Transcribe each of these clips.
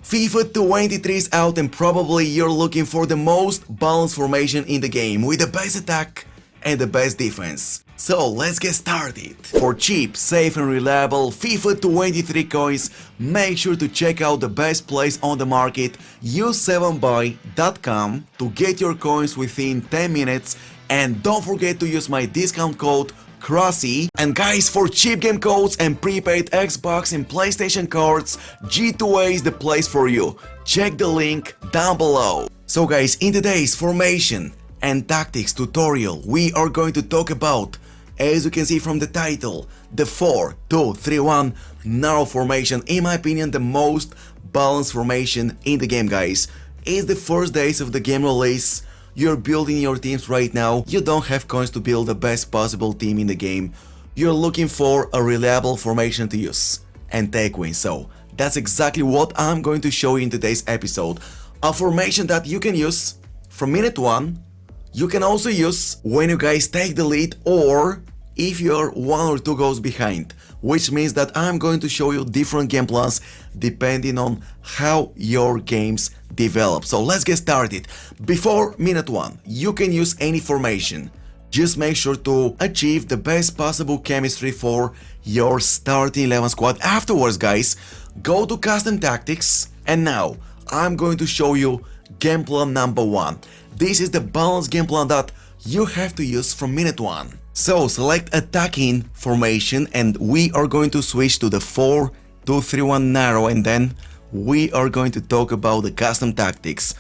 FIFA 23 is out and probably you're looking for the most balanced formation in the game with the best attack and the best defense. So let's get started. For cheap, safe and reliable FIFA 23 coins, make sure to check out the best place on the market, use7buy.com, to get your coins within 10 minutes, and don't forget to use my discount code Krasi. And guys, for cheap game codes and prepaid Xbox and PlayStation cards, G2A is the place for you. Check the link down below. So guys, in today's formation and tactics tutorial, we are going to talk about, as you can see from the title, the 4-2-3-1 narrow formation. In my opinion, the most balanced formation in the game, guys. It's the first days of the game release. You're building your teams right now. You don't have coins to build the best possible team in the game. You're looking for a reliable formation to use and take wins. So that's exactly what I'm going to show you in today's episode. A formation that you can use from minute 1. You can also use when you guys take the lead or if you're 1 or 2 goals behind, which means that I'm going to show you different game plans depending on how your games develop. So let's get started. Before minute 1, you can use any formation. Just make sure to achieve the best possible chemistry for your starting 11 squad. Afterwards, guys, go to custom tactics, and now I'm going to show you game plan number 1. This is the balanced game plan that you have to use from minute 1. So select attacking formation and we are going to switch to the 4-2-3-1 narrow, and then we are going to talk about the custom tactics.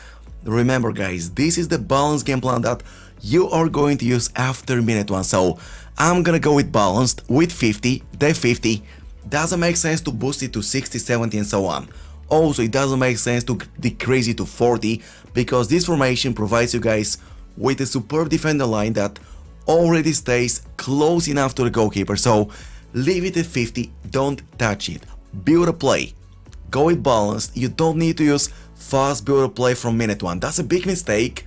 Remember guys, this is the balanced game plan that you are going to use after minute 1. So I'm gonna go with balanced with 50, then 50. Doesn't make sense to boost it to 60, 70 and so on. Also, it doesn't make sense to decrease it to 40 because this formation provides you guys with a superb defender line that already stays close enough to the goalkeeper. So leave it at 50, don't touch it. Build a play. Go with balanced. You don't need to use fast build a play from minute 1. That's a big mistake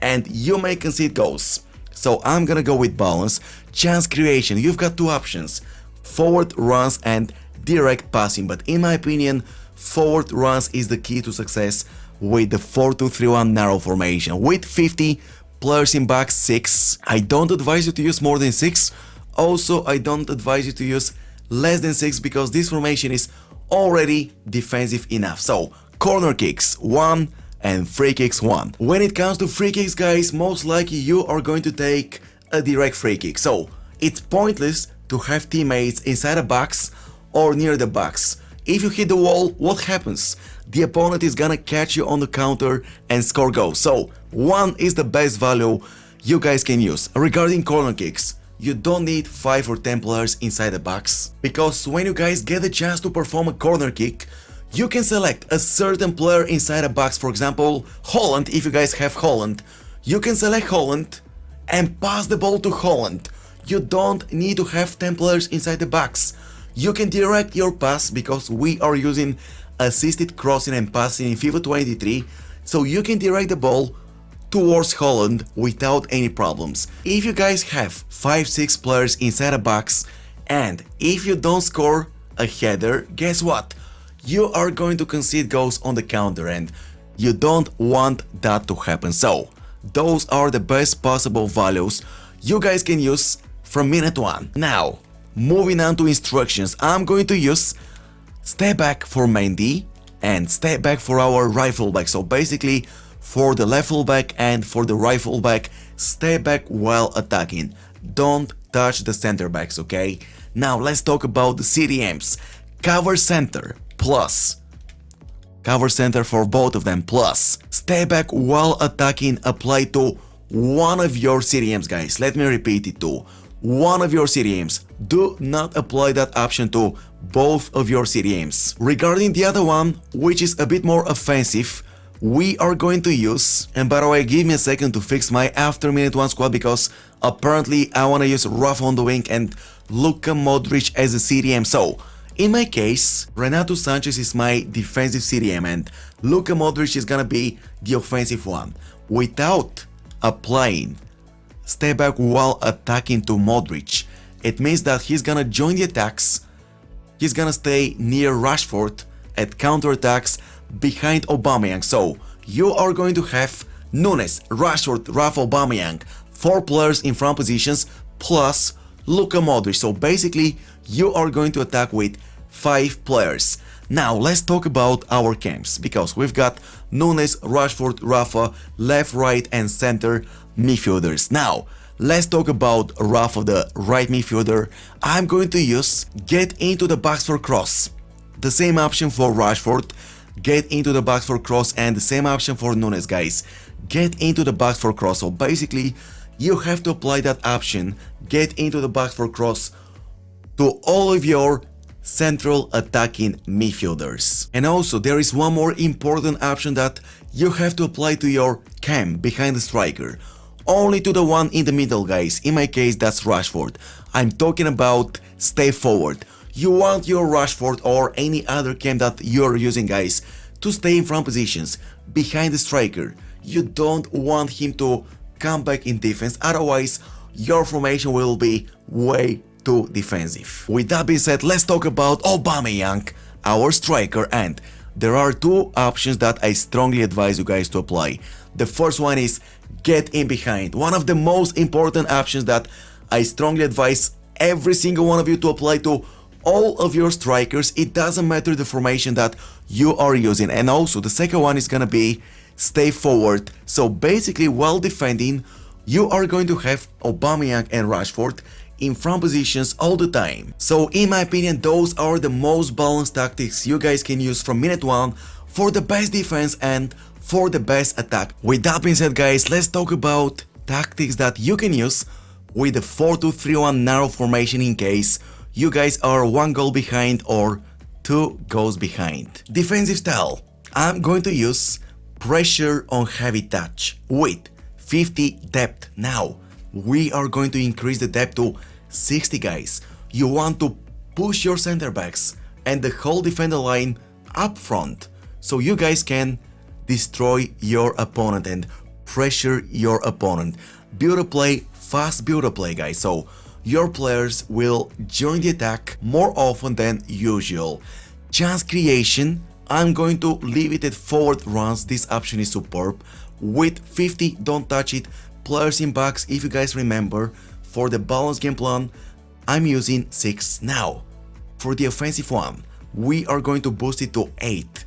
and you may concede goals. So I'm gonna go with balance. Chance creation, you've got 2 options: forward runs and direct passing, but in my opinion forward runs is the key to success with the 4-2-3-1 narrow formation. With 50 players in box 6, I don't advise you to use more than 6. Also, I don't advise you to use less than 6 because this formation is already defensive enough. So corner kicks 1 and free kicks 1. When it comes to free kicks, guys, most likely you are going to take a direct free kick. So it's pointless to have teammates inside a box or near the box. If you hit the wall, what happens? The opponent is gonna catch you on the counter and score goals. So 1 is the best value you guys can use. Regarding corner kicks, you don't need 5 or 10 players inside the box, because when you guys get the chance to perform a corner kick, you can select a certain player inside a box. For example, Holland. If you guys have Holland, you can select Holland and pass the ball to Holland. You don't need to have 10 players inside the box. You can direct your pass because we are using assisted crossing and passing in FIFA 23, so you can direct the ball towards Holland without any problems. If you guys have 5-6 players inside a box and if you don't score a header, guess what? You are going to concede goals on the counter and you don't want that to happen. So those are the best possible values you guys can use from minute 1. Now, moving on to instructions, I'm going to use step back for Mendy and step back for our right fullback. So basically for the left fullback and for the right fullback, step back while attacking. Don't touch the center backs, okay? Now let's talk about the CDMs. Cover center plus. Cover center for both of them plus. Step back while attacking apply to one of your CDMs, guys. Let me repeat it to one of your CDMs. Do not apply that option to both of your CDMs. Regarding the other one, which is a bit more offensive, we are going to use, and by the way, give me a second to fix my after minute 1 squad because apparently I want to use Rafa on the wing and Luka Modric as a CDM. So in my case, Renato Sanchez is my defensive CDM and Luka Modric is gonna be the offensive one. Without applying step back while attacking to Modric, it means that he's gonna join the attacks, he's gonna stay near Rashford at counterattacks, behind Aubameyang. So you are going to have Nunes, Rashford, Rafa, Aubameyang, 4 players in front positions plus Luka Modric. So basically you are going to attack with 5 players. Now let's talk about our camps, because we've got Nunes, Rashford, Rafa, left, right and center midfielders. Now let's talk about Rafa, the right midfielder. I'm going to use get into the box for cross. The same option for Rashford, get into the box for cross, and the same option for Nunes, guys. Get into the box for cross. So basically you have to apply that option, get into the box for cross, to all of your central attacking midfielders. And also there is one more important option that you have to apply to your cam behind the striker. Only to the one in the middle, guys. In my case that's Rashford. I'm talking about stay forward. You want your Rashford or any other cam that you're using, guys, to stay in front positions behind the striker. You don't want him to come back in defense, otherwise your formation will be way too defensive. With that being said, let's talk about Aubameyang, our striker, and there are 2 options that I strongly advise you guys to apply. The first one is get in behind. One of the most important options that I strongly advise every single one of you to apply to all of your strikers. It doesn't matter the formation that you are using. And also the second one is gonna be stay forward. So basically while defending, you are going to have Aubameyang and Rashford in front positions all the time. So in my opinion, those are the most balanced tactics you guys can use from minute 1 for the best defense and for the best attack. With that being said, guys, let's talk about tactics that you can use with the 4-2-3-1 narrow formation in case you guys are 1 goal behind or 2 goals behind. Defensive style, I'm going to use pressure on heavy touch with 50 depth. Now we are going to increase the depth to 60, guys. You want to push your center backs and the whole defender line up front so you guys can destroy your opponent and pressure your opponent. Build a play, fast build a play, guys, so your players will join the attack more often than usual. Chance creation, I'm going to leave it at forward runs. This option is superb. With 50, don't touch it. Players in box, if you guys remember, for the balanced game plan, I'm using 6. Now, for the offensive one, we are going to boost it to 8.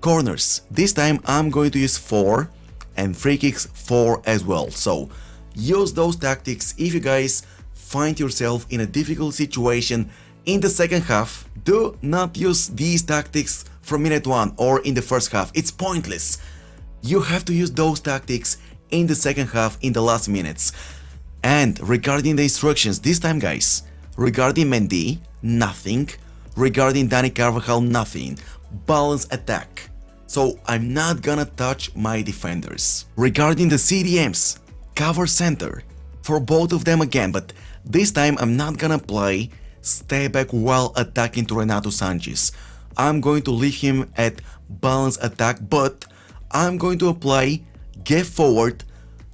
Corners, this time I'm going to use 4, and free kicks 4 as well. So use those tactics if you guys find yourself in a difficult situation in the second half. Do not use these tactics from minute 1 or in the first half. It's pointless. You have to use those tactics in the second half, in the last minutes. And regarding the instructions, this time, guys, regarding Mendy, nothing. Regarding Dani Carvajal, nothing. Balance attack. So I'm not gonna touch my defenders. Regarding the CDMs, cover center for both of them again, but this time I'm not gonna play stay back while attacking to Renato Sanches. I'm going to leave him at balance attack, but I'm going to apply get forward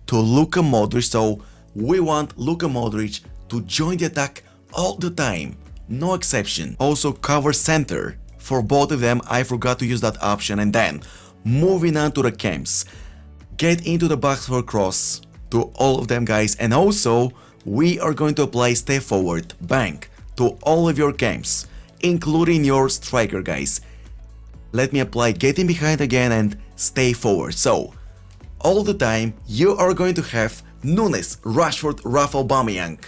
to Luka Modric. So we want Luka Modric to join the attack all the time, no exception. Also cover center for both of them. I forgot to use that option. And then moving on to the camps, get into the box for cross to all of them, guys. And also we are going to apply stay forward, bang, to all of your camps, including your striker, guys. Let me apply getting behind again and stay forward. So all the time you are going to have Nunes, Rashford, Rafa, Aubameyang,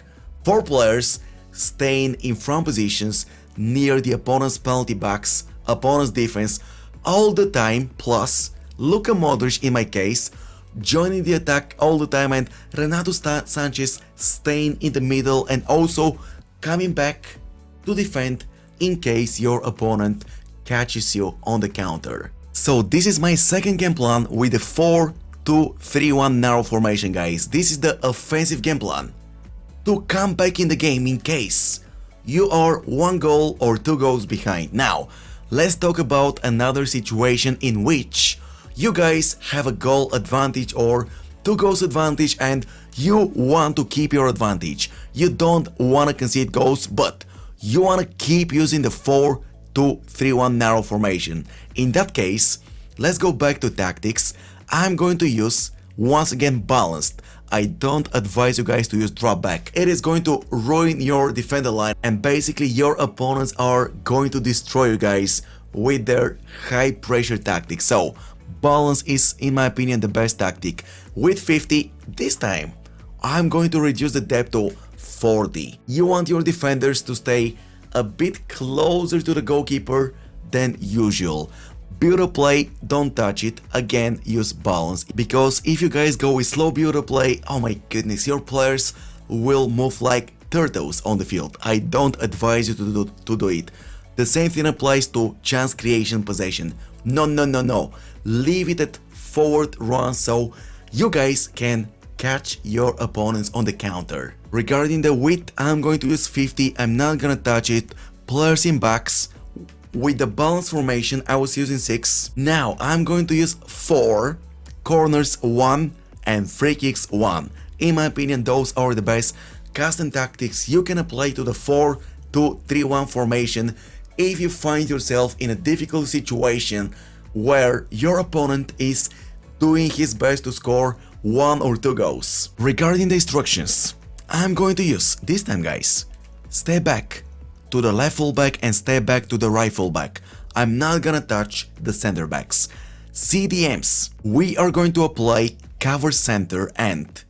4 players staying in front positions near the opponent's penalty box, opponent's defense all the time, plus Luka Modric in my case joining the attack all the time, and Renato Sanches staying in the middle and also coming back to defend in case your opponent catches you on the counter. So this is my second game plan with the 4-2-3-1 narrow formation, guys. This is the offensive game plan to come back in the game in case you are 1 goal or 2 goals behind. Now let's talk about another situation in which you guys have a goal advantage or 2 goals advantage and you want to keep your advantage. You don't want to concede goals, but you want to keep using the 4-2-3-1 narrow formation. In that case, let's go back to tactics. I'm going to use once again balanced. I don't advise you guys to use drop back. It is going to ruin your defender line, and basically your opponents are going to destroy you guys with their high pressure tactics. So balance is, in my opinion, the best tactic. With 50, this time I'm going to reduce the depth to 40. You want your defenders to stay a bit closer to the goalkeeper than usual. Build-up play, don't touch it. Again, use balance, because if you guys go with slow build-up play, oh my goodness, your players will move like turtles on the field. I don't advise you to do it. The same thing applies to chance creation possession. No, no, no, no. Leave it at forward run so you guys can catch your opponents on the counter. Regarding the width, I'm going to use 50. I'm not gonna touch it. Players in backs. With the balance formation, I was using 6. Now I'm going to use 4, corners 1 and free kicks 1. In my opinion, those are the best custom tactics you can apply to the 4-2-3-1 formation if you find yourself in a difficult situation where your opponent is doing his best to score 1 or 2 goals. Regarding the instructions, I'm going to use, this time guys, stay back to the left fullback and stay back to the right fullback. I'm not gonna touch the center backs. CDMs, we are going to apply cover center and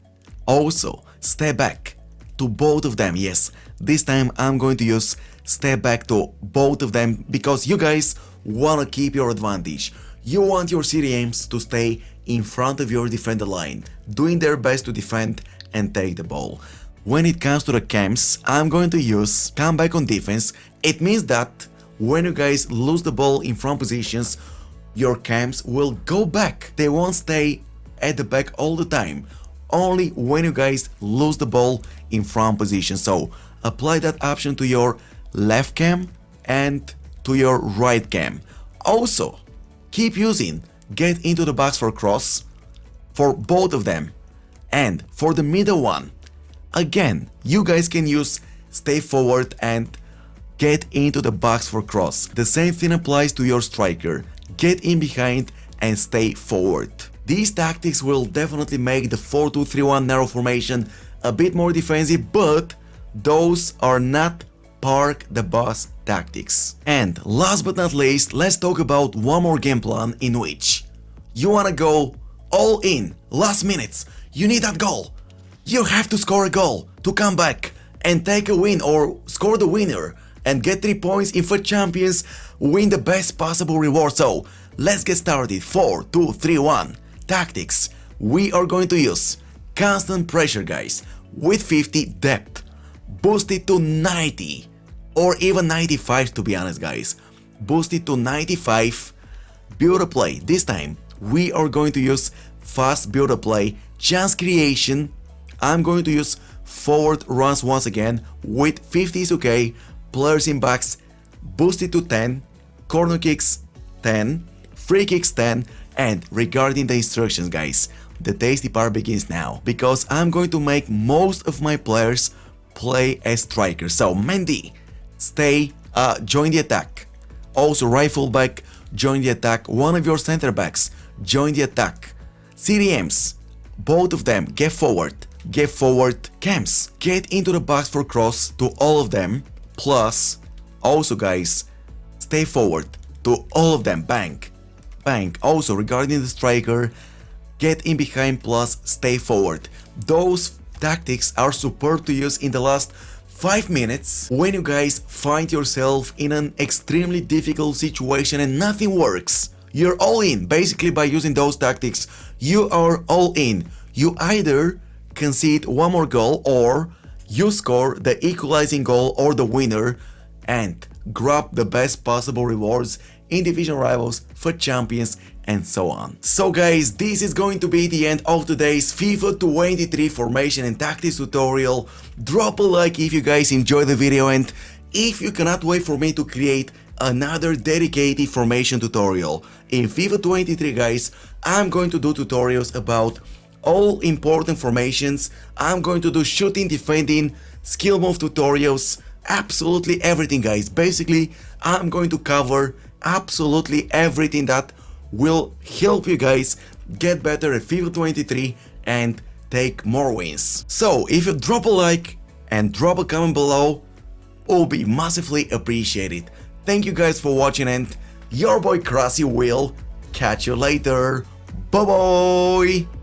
also stay back to both of them. Yes, this time I'm going to use stay back to both of them because you guys wanna keep your advantage. You want your CDMs to stay in front of your defender line, doing their best to defend and take the ball. When it comes to the cams, I'm going to use come back on defense. It means that when you guys lose the ball in front positions, your cams will go back. They won't stay at the back all the time, only when you guys lose the ball in front position. So apply that option to your left cam and to your right cam. Also, keep using get into the box for cross for both of them. And for the middle one, again, you guys can use stay forward and get into the box for cross. The same thing applies to your striker. Get in behind and stay forward. These tactics will definitely make the 4-2-3-1 narrow formation a bit more defensive, but those are not park the bus tactics. And last but not least, let's talk about one more game plan in which you wanna go all in, last minutes, you need that goal. You have to score a goal to come back and take a win or score the winner and get 3 points in FUT Champions, win the best possible reward. So let's get started. 4-2-3-1 tactics. We are going to use constant pressure, guys, with 50 depth, boost it to 90 or even 95 to be honest, guys. Boost it to 95, build a play. This time we are going to use fast build a play, chance creation. I'm going to use forward runs once again with 50 is okay, players in backs, boost it to 10, corner kicks 10, free kicks 10, and regarding the instructions, guys, the tasty part begins now, because I'm going to make most of my players play as strikers. So Mendy, join the attack. Also right fullback, join the attack. One of your center backs, join the attack. CDMs, both of them, get forward. Cams, get into the box for cross to all of them, plus also guys, stay forward to all of them, bang. Also regarding the striker, get in behind plus stay forward. Those tactics are superb to use in the last 5 minutes when you guys find yourself in an extremely difficult situation and nothing works. You're all in. Basically, by using those tactics, you are all in. You either concede one more goal or you score the equalizing goal or the winner and grab the best possible rewards in division rivals, FUT Champions, and so on. So guys, this is going to be the end of today's FIFA 23 formation and tactics tutorial. Drop a like if you guys enjoyed the video, and if you cannot wait for me to create another dedicated formation tutorial. In FIFA 23, guys, I'm going to do tutorials about all important formations. I'm going to do shooting, defending, skill move tutorials, absolutely everything, guys. Basically, I'm going to cover absolutely everything that will help you guys get better at FIFA 23 and take more wins. So if you drop a like and drop a comment below, will be massively appreciated. Thank you guys for watching, and your boy Krasi will catch you later. Bye bye!